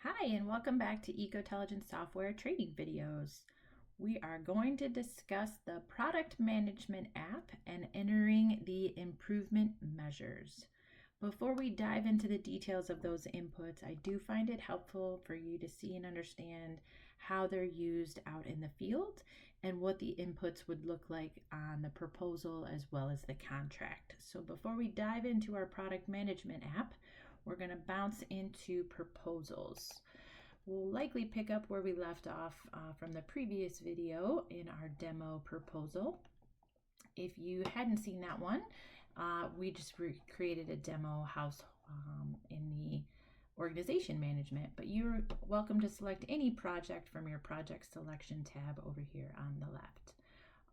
Hi, and welcome back to Ecotelligent Software training videos. We are going to discuss the product management app and entering the improvement measures. Before we dive into the details of those inputs, I do find it helpful for you to see and understand how they're used out in the field and what the inputs would look like on the proposal as well as the contract. So before we dive into our product management app, we're going to bounce into proposals. We'll likely pick up where we left off from the previous video in our demo proposal. If you hadn't seen that one, we just created a demo house in the organization management, but you're welcome to select any project from your project selection tab over here on the left.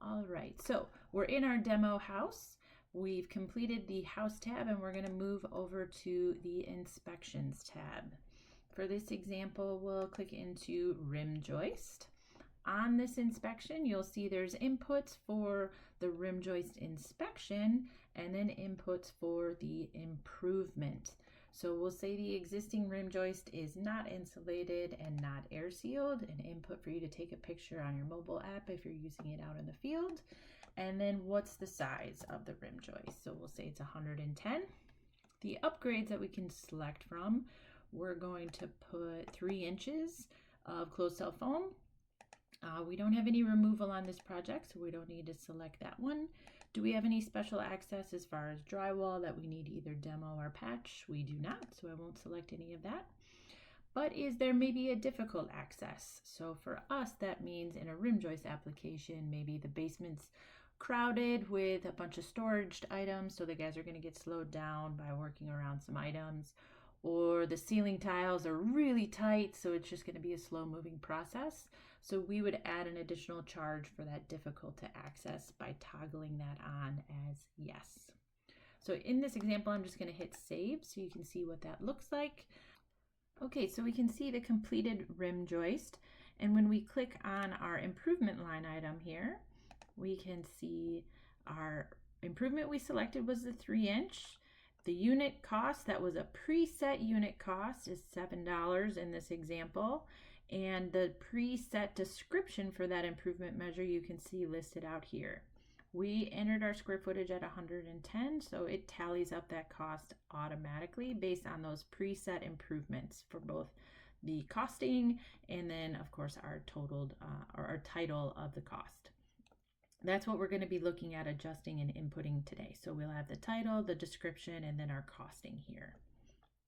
All right, so we're in our demo house. We've completed the house tab and we're going to move over to the inspections tab. For this example, we'll click into rim joist. On this inspection, you'll see there's inputs for the rim joist inspection and then inputs for the improvement. So we'll say the existing rim joist is not insulated and not air sealed, an input for you to take a picture on your mobile app if you're using it out in the field. And then what's the size of the rim joist? So we'll say it's 110. The upgrades that we can select from, we're going to put 3 inches of closed cell foam. We don't have any removal on this project, so we don't need to select that one. Do we have any special access as far as drywall that we need either demo or patch? We do not, so I won't select any of that. But is there maybe a difficult access? So for us, that means in a rim joist application, maybe the basement's crowded with a bunch of storage items, so the guys are going to get slowed down by working around some items, or the ceiling tiles are really tight, so it's just going to be a slow moving process. So we would add an additional charge for that difficult to access by toggling that on as yes. So in this example, I'm just going to hit save so you can see what that looks like. Okay, so we can see the completed rim joist, and when we click on our improvement line item here, we can see our improvement we selected was the 3-inch. The unit cost, that was a preset unit cost, is $7 in this example. And the preset description for that improvement measure you can see listed out here. We entered our square footage at 110, so it tallies up that cost automatically based on those preset improvements for both the costing and then, of course, our totaled or our title of the cost. That's what we're going to be looking at adjusting and inputting today. So we'll have the title, the description, and then our costing here.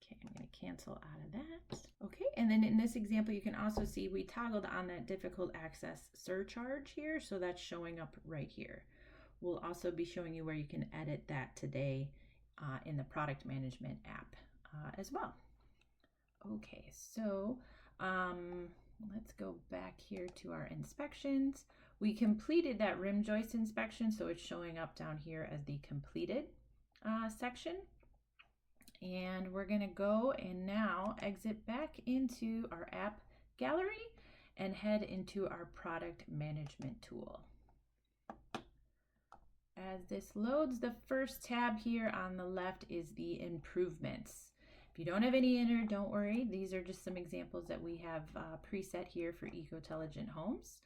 Okay, I'm going to cancel out of that. Okay, and then in this example, you can also see we toggled on that difficult access surcharge here. So that's showing up right here. We'll also be showing you where you can edit that today in the product management app as well. Okay, so let's go back here to our inspections. We completed that rim joist inspection, so it's showing up down here as the completed section. And we're going to go and now exit back into our app gallery and head into our product management tool. As this loads, the first tab here on the left is the improvements. If you don't have any entered, don't worry. These are just some examples that we have preset here for Ecotelligent Homes.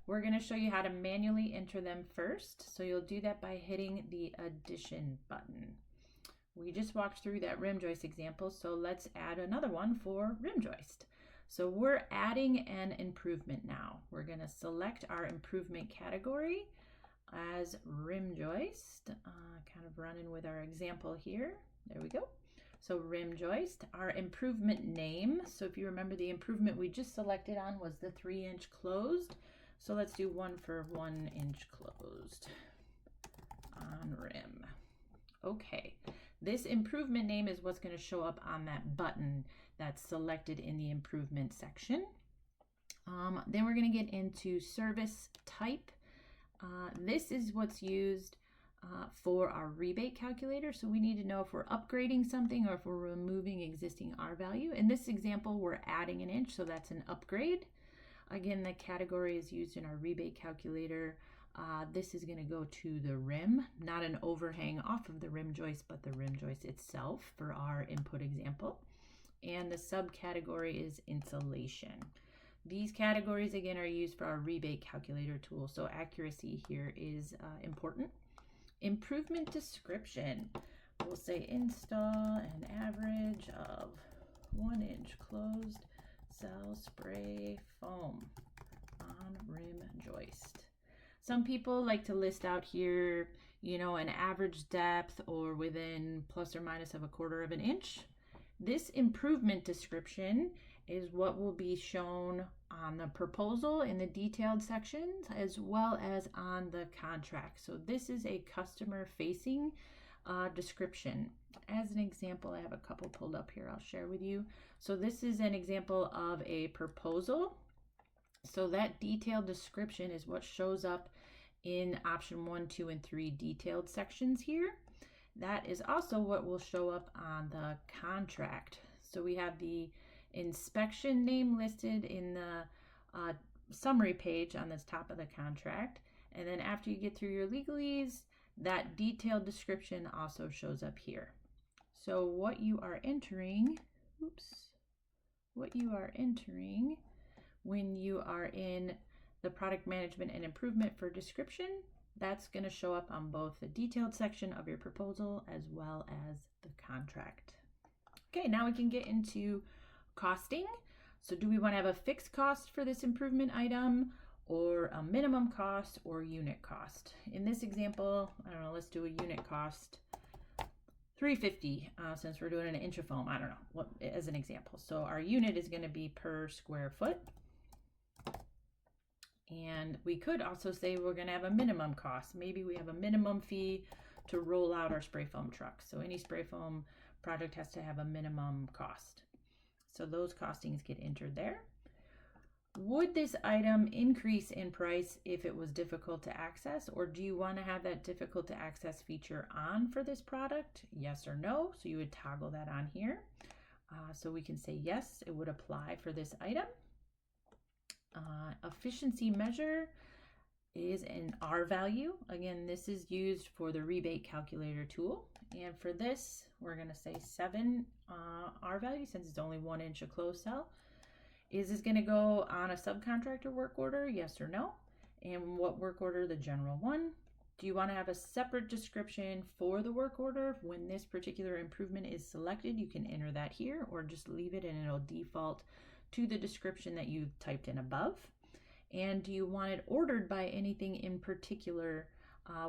We're going to show you how to manually enter them first. So you'll do that by hitting the addition button. We just walked through that rim joist example, so let's add another one for rim joist. So we're adding an improvement now. We're going to select our improvement category as rim joist, kind of running with our example here. There we go. So rim joist, our improvement name. So if you remember, the improvement we just selected on was the 3-inch closed. So let's do one for 1-inch closed on rim. Okay, this improvement name is what's going to show up on that button that's selected in the improvement section. Then we're going to get into service type. This is what's used for our rebate calculator. So we need to know if we're upgrading something or if we're removing existing R value. In this example, we're adding an inch, so that's an upgrade. Again, the category is used in our rebate calculator. This is going to go to the rim, not an overhang off of the rim joist, but the rim joist itself for our input example. and the subcategory is insulation. These categories again are used for our rebate calculator tool, so accuracy here is important. Improvement description. We'll say install an average of 1 inch closed cell spray foam on rim joist. Some people like to list out here, you know, an average depth or within plus or minus of 1/4 of an inch. This improvement description is what will be shown on the proposal in the detailed sections as well as on the contract. So this is a customer facing description. As an example, I have a couple pulled up here I'll share with you. So this is an example of a proposal. So that detailed description is what shows up in option 1, 2, and 3 detailed sections here. That is also what will show up on the contract. So we have the inspection name listed in the summary page on this top of the contract. And then after you get through your legalese, that detailed description also shows up here. So what you are entering, when you are in the product management and improvement for description, that's going to show up on both the detailed section of your proposal as well as the contract. Okay, now we can get into costing. So do we want to have a fixed cost for this improvement item or a minimum cost or unit cost? In this example, I don't know, let's do a unit cost $3.50 since we're doing an inch of foam. I don't know, what as an example. So our unit is going to be per square foot. And we could also say we're going to have a minimum cost. Maybe we have a minimum fee to roll out our spray foam truck. So any spray foam project has to have a minimum cost. So those costings get entered there. Would this item increase in price if it was difficult to access, or do you want to have that difficult to access feature on for this product? Yes or no. So you would toggle that on here. So we can say yes, it would apply for this item. Efficiency measure is an R value. Again, this is used for the rebate calculator tool. And for this, we're going to say 7 R value since it's only 1 inch of closed cell. Is this going to go on a subcontractor work order? Yes or no? And what work order? The general one. Do you want to have a separate description for the work order? When this particular improvement is selected, you can enter that here or just leave it and it'll default to the description that you typed in above. And do you want it ordered by anything in particular?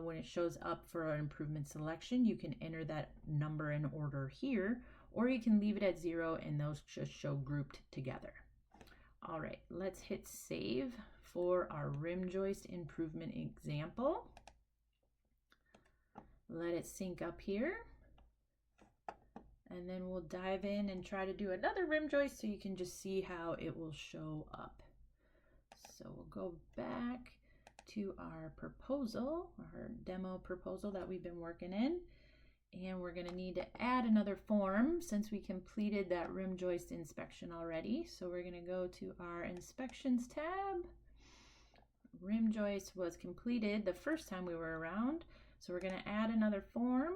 When it shows up for an improvement selection, you can enter that number in order here, or you can leave it at 0 and those just show grouped together. All right, let's hit save for our rim joist improvement example. Let it sync up here. And then we'll dive in and try to do another rim joist so you can just see how it will show up. So we'll go back to our proposal, our demo proposal that we've been working in. And we're going to need to add another form since we completed that rim joist inspection already. So we're going to go to our inspections tab. Rim joist was completed the first time we were around. So we're going to add another form.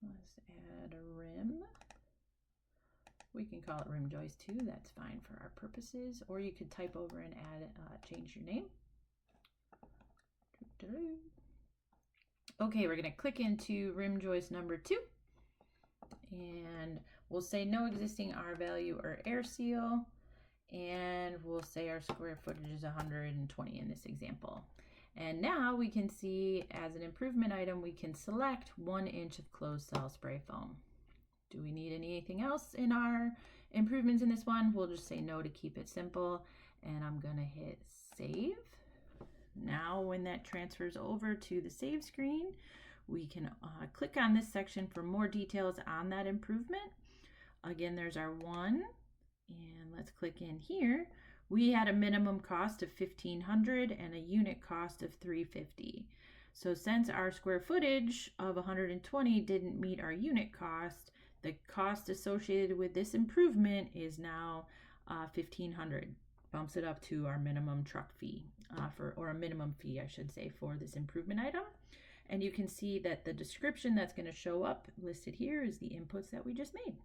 Let's add a rim. We can call it rim joist too. That's fine for our purposes. Or you could type over and add, change your name. Okay, we're going to click into rim joist number 2. And we'll say no existing R value or air seal. And we'll say our square footage is 120 in this example. And now we can see as an improvement item, we can select 1 inch of closed cell spray foam. Do we need anything else in our improvements in this one? We'll just say no to keep it simple. And I'm going to hit save. Now when that transfers over to the save screen, we can click on this section for more details on that improvement. Again, there's our 1. And let's click in here. We had a minimum cost of $1,500 and a unit cost of $350. So since our square footage of 120 didn't meet our unit cost, the cost associated with this improvement is now $1,500. Bumps it up to our minimum truck fee, or a minimum fee, I should say, for this improvement item. And you can see that the description that's going to show up listed here is the inputs that we just made.